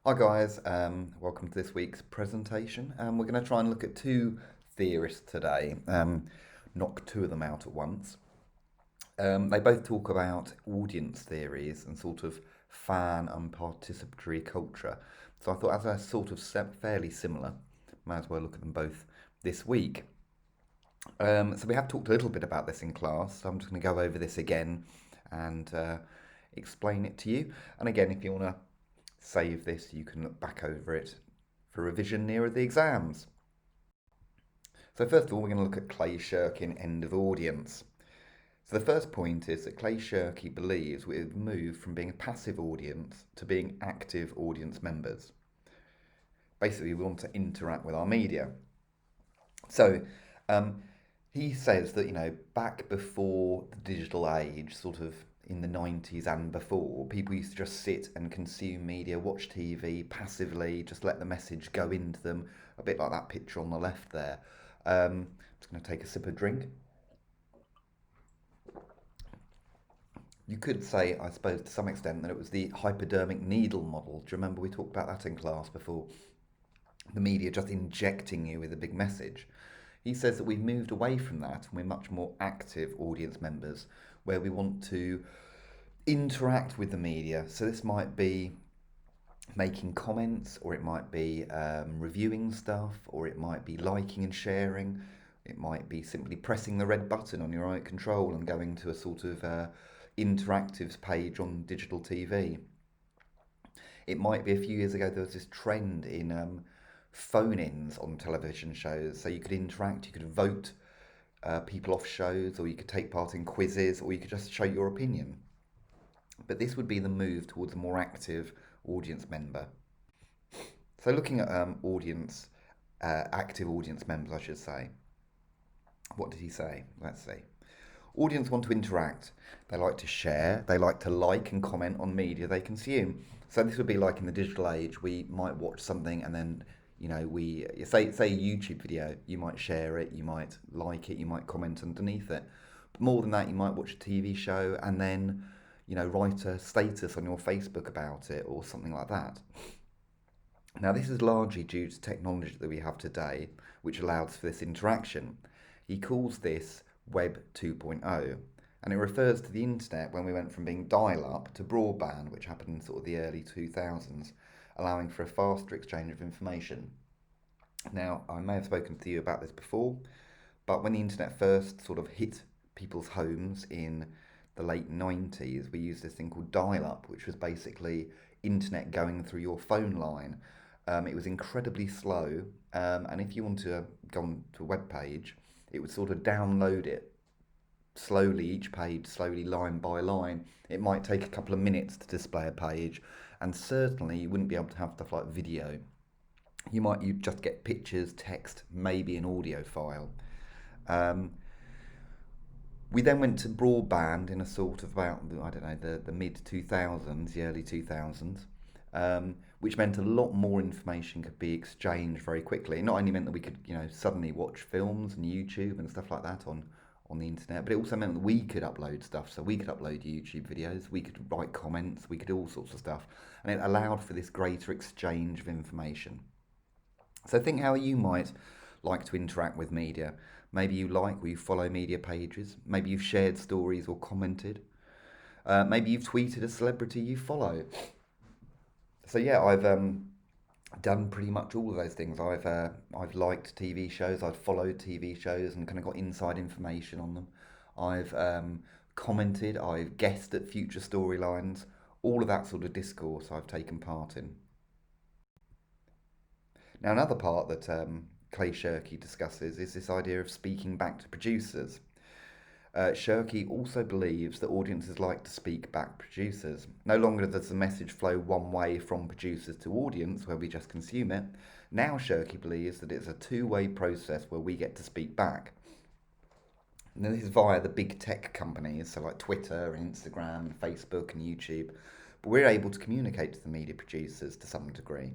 Hi guys, welcome to this week's presentation. We're going to try and look at two theorists today, knock two of them out at once. They both talk about audience theories and sort of fan and participatory culture. So I thought as they're sort of fairly similar, might as well look at them both this week. So we have talked a little bit about this in class, so I'm just going to go over this again and explain it to you. And again, if you want to save this, you can look back over it for revision nearer the exams. So first of all, we're going to look at Clay Shirky and end of audience. So the first point is that Clay Shirky believes we've moved from being a passive audience to being active audience members. Basically, we want to interact with our media. So he says that, back before the digital age, sort of in the 90s and before, people used to just sit and consume media, watch TV passively, just let the message go into them, a bit like that picture on the left there. I'm just going to take a sip of drink. You could say, I suppose, to some extent, that it was the hypodermic needle model. Do you remember we talked about that in class before? The media just injecting you with a big message. He says that we've moved away from that and we're much more active audience members where we want to interact with the media. So this might be making comments, or it might be reviewing stuff, or it might be liking and sharing. It might be simply pressing the red button on your remote control and going to a sort of interactives page on digital TV. It might be a few years ago there was this trend in phone-ins on television shows, so you could interact, you could vote people off shows, or you could take part in quizzes, or you could just show your opinion. But this would be the move towards a more active audience member. So looking at active audience members, I should say. What did he say? Let's see. Audience want to interact. They like to share. They like to like and comment on media they consume. So this would be like in the digital age, we might watch something and then, we say a YouTube video, you might share it, you might like it, you might comment underneath it. But more than that, you might watch a TV show and then, write a status on your Facebook about it or something like that. Now, this is largely due to technology that we have today, which allows for this interaction. He calls this Web 2.0, and it refers to the internet when we went from being dial-up to broadband, which happened in sort of the early 2000s, allowing for a faster exchange of information. Now, I may have spoken to you about this before, but when the internet first sort of hit people's homes in the late 90s, we used this thing called dial-up, which was basically internet going through your phone line. It was incredibly slow, and if you want to go on to a web page, it would sort of download it slowly, each page, slowly, line by line. It might take a couple of minutes to display a page, and certainly you wouldn't be able to have stuff like video. You'd just get pictures, text, maybe an audio file. We then went to broadband in a sort of about, I don't know, the mid 2000s, the early 2000s, which meant a lot more information could be exchanged very quickly. It not only meant that we could, suddenly watch films and YouTube and stuff like that on the internet, but it also meant that we could upload stuff. So we could upload YouTube videos, we could write comments, we could do all sorts of stuff. And it allowed for this greater exchange of information. So think how you might like to interact with media. Maybe you like or you follow media pages. Maybe you've shared stories or commented. Maybe you've tweeted a celebrity you follow. So yeah, I've done pretty much all of those things. I've liked TV shows, I've followed TV shows and kind of got inside information on them. I've commented, I've guessed at future storylines. All of that sort of discourse I've taken part in. Now, another part that Clay Shirky discusses is this idea of speaking back to producers. Shirky also believes that audiences like to speak back producers. No longer does the message flow one way from producers to audience, where we just consume it. Now Shirky believes that it's a two-way process where we get to speak back. Now this is via the big tech companies, so like Twitter and Instagram and Facebook and YouTube. But we're able to communicate to the media producers to some degree.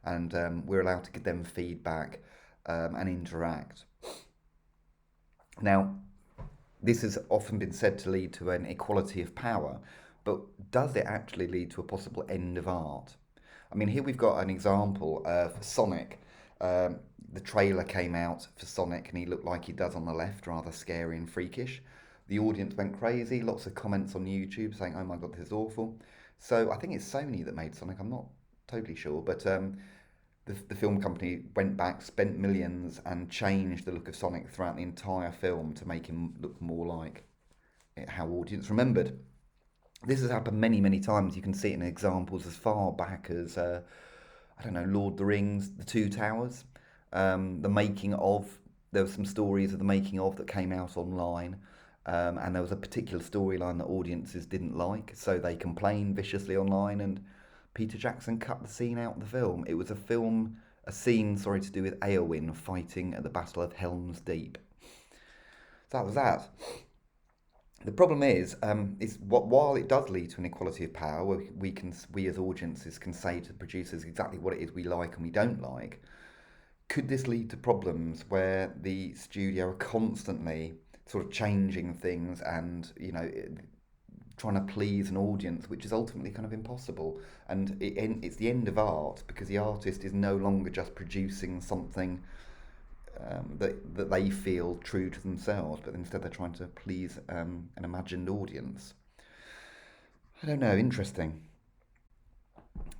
And we're allowed to give them feedback and interact. Now, this has often been said to lead to an equality of power, but does it actually lead to a possible end of art? I mean, here we've got an example of Sonic. Um, the trailer came out for Sonic and he looked like he does on the left, rather scary and freakish. The audience went crazy, lots of comments on YouTube saying, oh my god, this is awful. So I think it's Sony that made Sonic, I'm not totally sure, but the film company went back, spent millions, and changed the look of Sonic throughout the entire film to make him look more like how audience remembered. This has happened many, many times. You can see it in examples as far back as, I don't know, Lord of the Rings, The Two Towers, the making of. There were some stories of the making of that came out online, and there was a particular storyline that audiences didn't like, so they complained viciously online, and Peter Jackson cut the scene out of the film. It was a scene, sorry, to do with Eowyn fighting at the Battle of Helm's Deep. So that was that. The problem is while it does lead to an equality of power, where we as audiences can say to the producers exactly what it is we like and we don't like, could this lead to problems where the studio are constantly sort of changing things and trying to please an audience, which is ultimately kind of impossible, and it's the end of art because the artist is no longer just producing something that they feel true to themselves, but instead they're trying to please an imagined audience. I don't know, interesting.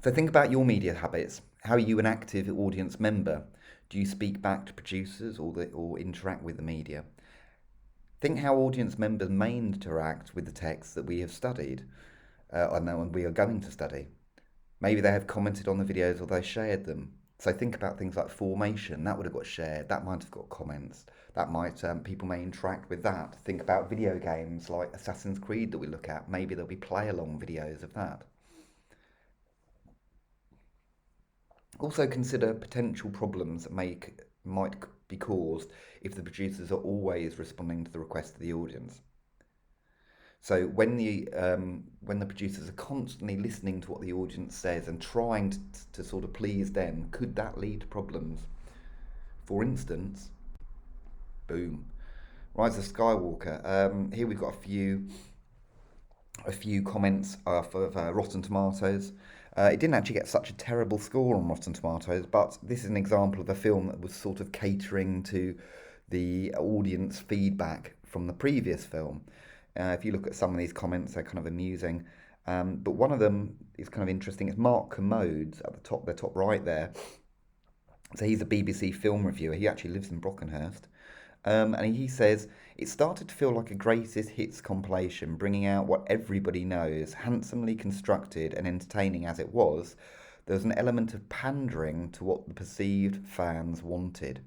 So think about your media habits. How are you an active audience member? Do you speak back to producers or interact with the media? Think how audience members may interact with the texts that we have studied and we are going to study. Maybe they have commented on the videos or they shared them. So think about things like formation. That would have got shared. That might have got comments. That might people may interact with that. Think about video games like Assassin's Creed that we look at. Maybe there'll be play-along videos of that. Also consider potential problems that might be caused if the producers are always responding to the request of the audience. So when the producers are constantly listening to what the audience says and trying to sort of please them, could that lead to problems? For instance, boom, Rise of Skywalker. Here we've got a few comments of Rotten Tomatoes. It didn't actually get such a terrible score on Rotten Tomatoes, but this is an example of a film that was sort of catering to the audience feedback from the previous film. If you look at some of these comments, they're kind of amusing. But one of them is kind of interesting. It's Mark Commodes at the top right there. So he's a BBC film reviewer. He actually lives in Brockenhurst. And he says, it started to feel like a greatest hits compilation, bringing out what everybody knows. Handsomely constructed and entertaining as it was, there was an element of pandering to what the perceived fans wanted.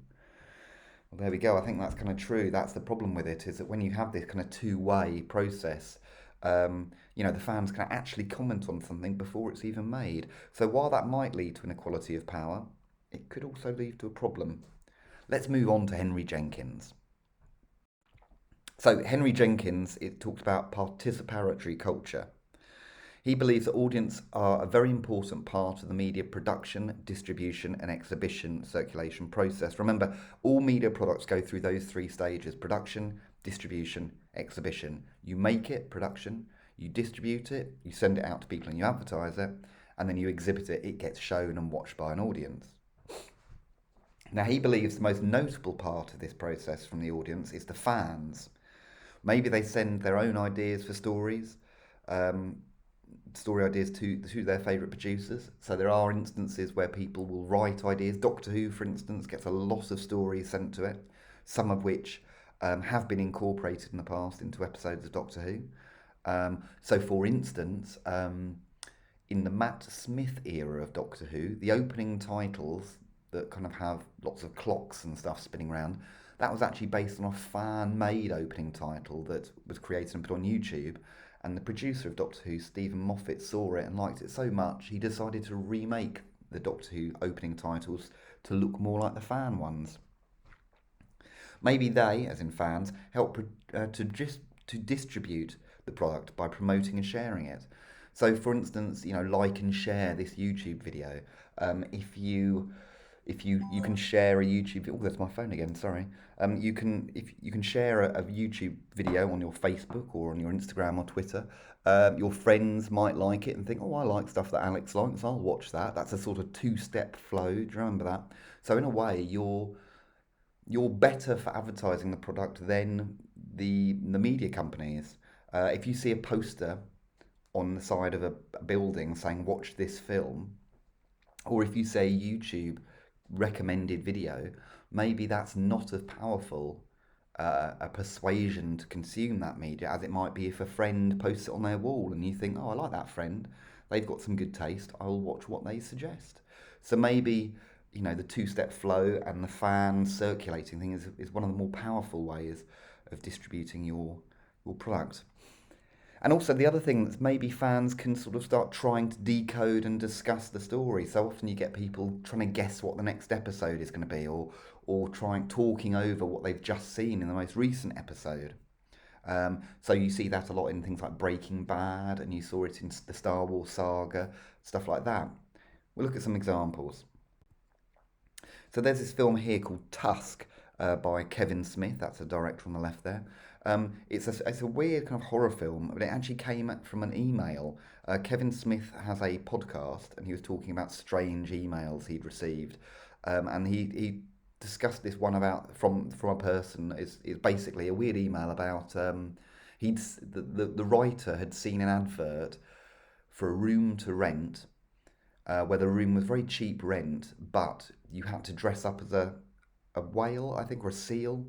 Well, there we go. I think that's kind of true. That's the problem with it, is that when you have this kind of two-way process, the fans can actually comment on something before it's even made. So while that might lead to an equality of power, it could also lead to a problem. Let's move on to Henry Jenkins. So Henry Jenkins, it talks about participatory culture. He believes that audience are a very important part of the media production, distribution and exhibition circulation process. Remember, all media products go through those three stages: production, distribution, exhibition. You make it, production, you distribute it, you send it out to people and you advertise it, and then you exhibit it, it gets shown and watched by an audience. Now, he believes the most notable part of this process from the audience is the fans. Maybe they send their own ideas for stories, story ideas to their favourite producers. So there are instances where people will write ideas. Doctor Who, for instance, gets a lot of stories sent to it, some of which have been incorporated in the past into episodes of Doctor Who. So, for instance, in the Matt Smith era of Doctor Who, the opening titles that kind of have lots of clocks and stuff spinning around, that was actually based on a fan-made opening title that was created and put on YouTube. And the producer of Doctor Who, Stephen Moffat, saw it and liked it so much, he decided to remake the Doctor Who opening titles to look more like the fan ones. Maybe they, as in fans, help to distribute the product by promoting and sharing it. So, for instance, like and share this YouTube video. if you can share a YouTube. Oh, that's my phone again. Sorry. You can if you can share a YouTube video on your Facebook or on your Instagram or Twitter. Your friends might like it and think, oh, I like stuff that Alex likes. I'll watch that. That's a sort of two-step flow. Do you remember that? So in a way, you're better for advertising the product than the media companies. If you see a poster on the side of a building saying watch this film, or if you say YouTube recommended video, maybe that's not as powerful a persuasion to consume that media as it might be if a friend posts it on their wall and you think, oh, I like that friend, they've got some good taste, I'll watch what they suggest. So maybe, the two-step flow and the fan circulating thing is one of the more powerful ways of distributing your product. And also the other thing that's maybe fans can sort of start trying to decode and discuss the story. So often you get people trying to guess what the next episode is going to be, or talking over what they've just seen in the most recent episode. So you see that a lot in things like Breaking Bad, and you saw it in the Star Wars saga, stuff like that. We'll look at some examples. So there's this film here called Tusk by Kevin Smith. That's a director on the left there. It's a weird kind of horror film, but it actually came from an email. Kevin Smith has a podcast, and he was talking about strange emails he'd received, and he discussed this one about from a person is basically a weird email about the writer had seen an advert for a room to rent, where the room was very cheap rent, but you had to dress up as a whale, I think, or a seal.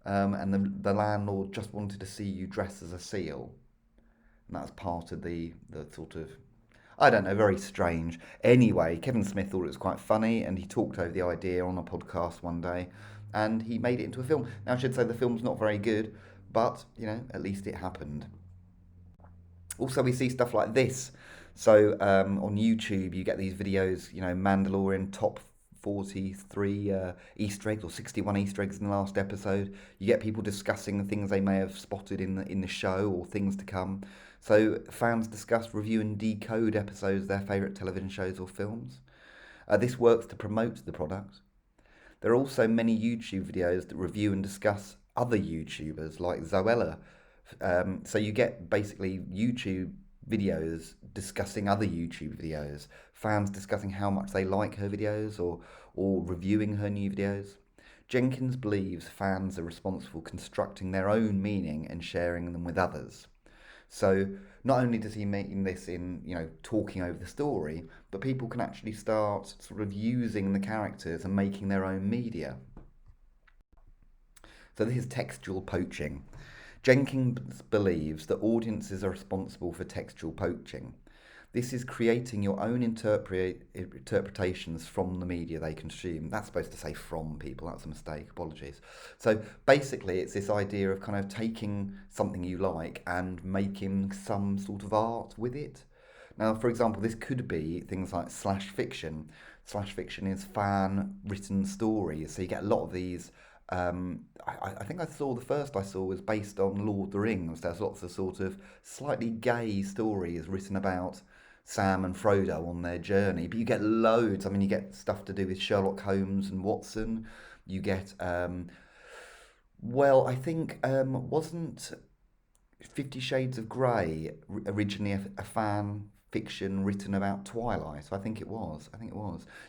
And the landlord just wanted to see you dressed as a seal. And that's part of the sort of, I don't know, very strange. Anyway, Kevin Smith thought it was quite funny, and he talked over the idea on a podcast one day, and he made it into a film. Now, I should say the film's not very good, but, at least it happened. Also, we see stuff like this. So on YouTube, you get these videos, Mandalorian top 43 Easter eggs or 61 Easter eggs in the last episode. You get people discussing the things they may have spotted in the show or things to come. So fans discuss, review and decode episodes of their favourite television shows or films. This works to promote the product. There are also many YouTube videos that review and discuss other YouTubers like Zoella. So you get basically YouTube videos discussing other YouTube videos, fans discussing how much they like her videos or reviewing her new videos. Jenkins believes fans are responsible for constructing their own meaning and sharing them with others. So not only does he mean this in, talking over the story, but people can actually start sort of using the characters and making their own media. So this is textual poaching. Jenkins believes that audiences are responsible for textual poaching. This is creating your own interpretations from the media they consume. That's supposed to say from people, that's a mistake, apologies. So basically it's this idea of kind of taking something you like and making some sort of art with it. Now, for example, this could be things like slash fiction. Slash fiction is fan written stories, so you get a lot of these. I think the first I saw was based on Lord of the Rings. There's lots of sort of slightly gay stories written about Sam and Frodo on their journey, but you get loads. I mean, you get stuff to do with Sherlock Holmes and Watson. You get, I think, wasn't 50 Shades of Grey originally a fan fiction written about Twilight? I think it was.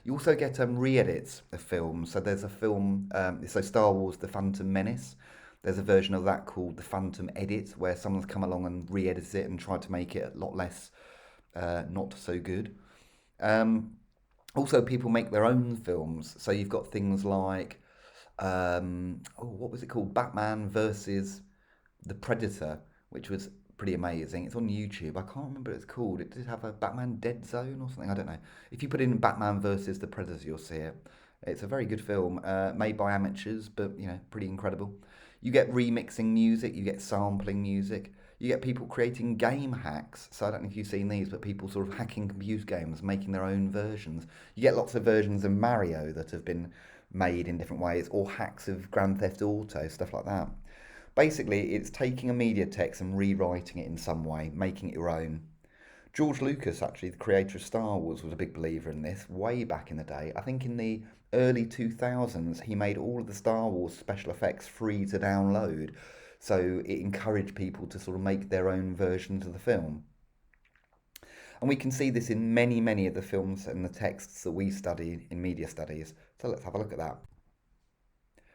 You also get re-edits of films. So there's a film, so Star Wars: The Phantom Menace. There's a version of that called The Phantom Edit, where someone's come along and re-edited it and tried to make it a lot less not so good. Also, people make their own films. So you've got things like, what was it called? Batman versus the Predator, which was pretty amazing. It's on YouTube. I can't remember what it's called. It did have a Batman Dead Zone or something. I don't know. If you put in Batman versus the Predator, you'll see it. It's a very good film, made by amateurs, but pretty incredible. You get remixing music. You get sampling music. You get people creating game hacks. So I don't know if you've seen these, but people sort of hacking computer games, making their own versions. You get lots of versions of Mario that have been made in different ways, or hacks of Grand Theft Auto, stuff like that. Basically, it's taking a media text and rewriting it in some way, making it your own. George Lucas, actually, the creator of Star Wars, was a big believer in this way back in the day. I think in the early 2000s, he made all of the Star Wars special effects free to download. So it encouraged people to sort of make their own versions of the film. And we can see this in many, many of the films and the texts that we study in media studies. So let's have a look at that.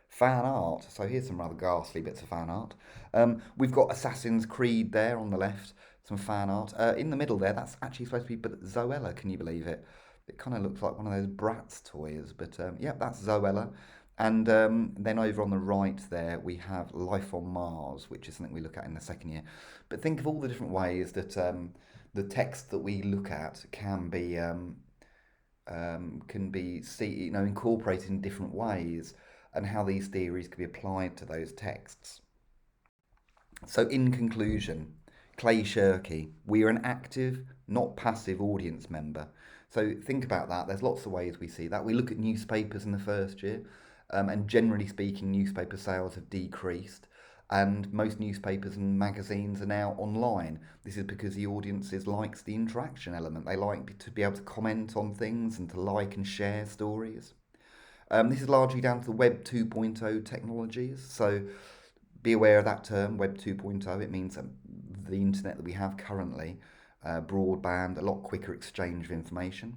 Fan art. So here's some rather ghastly bits of fan art. We've got Assassin's Creed there on the left, some fan art. In the middle there, that's actually supposed to be but Zoella, can you believe it? It kind of looks like one of those Bratz toys, but yeah, that's Zoella. And then over on the right there, we have Life on Mars, which is something we look at in the second year. But think of all the different ways that the text that we look at can be incorporated in different ways, and how these theories can be applied to those texts. So, in conclusion, Clay Shirky, we are an active, not passive audience member. So, think about that. There's lots of ways we see that. We look at newspapers in the first year, and generally speaking, newspaper sales have decreased. And most newspapers and magazines are now online. This is because the audiences likes the interaction element. They like to be able to comment on things and to like and share stories. This is largely down to the Web 2.0 technologies. So be aware of that term, Web 2.0. It means the internet that we have currently, broadband, a lot quicker exchange of information.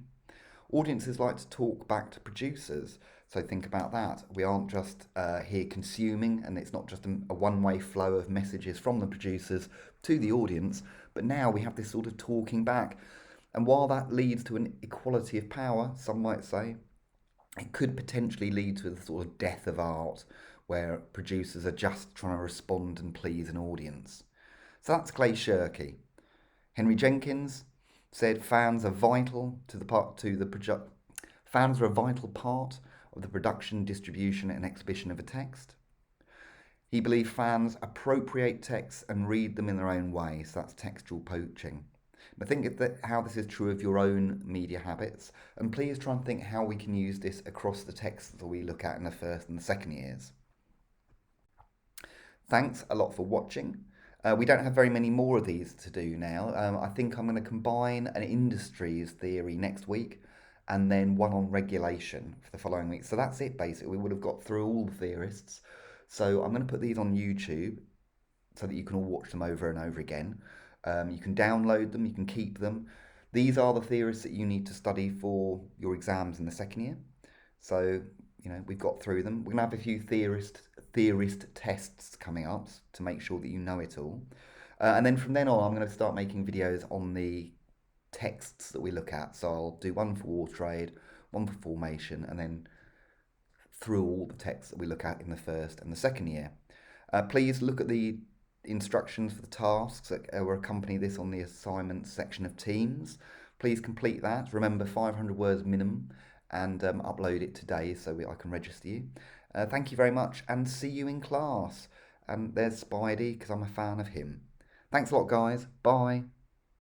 Audiences like to talk back to producers. So think about that. We aren't just here consuming, and it's not just a one-way flow of messages from the producers to the audience, but now we have this sort of talking back. And while that leads to an equality of power, some might say, it could potentially lead to the sort of death of art, where producers are just trying to respond and please an audience. So that's Clay Shirky. Henry Jenkins said fans are vital to the part to the project. Fans are a vital part of the production, distribution, and exhibition of a text. He believed fans appropriate texts and read them in their own way, so that's textual poaching. Now think that how this is true of your own media habits, and please try and think how we can use this across the texts that we look at in the first and the second years. Thanks a lot for watching. We don't have very many more of these to do now. I think I'm going to combine an industries theory next week and then one on regulation for the following week. So that's it basically. We would have got through all the theorists. So I'm going to put these on YouTube so that you can all watch them over and over again. You can download them, you can keep them. These are the theorists that you need to study for your exams in the second year. So, we've got through them. We're going to have a few theorist tests coming up to make sure that you know it all. And then from then on, I'm going to start making videos on the texts that we look at. So I'll do one for war trade, one for formation, and then through all the texts that we look at in the first and the second year. Please look at the instructions for the tasks that will accompany this on the assignments section of Teams. Please complete that. Remember, 500 words minimum, and upload it today so I can register you. Thank you very much, and see you in class. And there's Spidey, because I'm a fan of him. Thanks a lot, guys. Bye.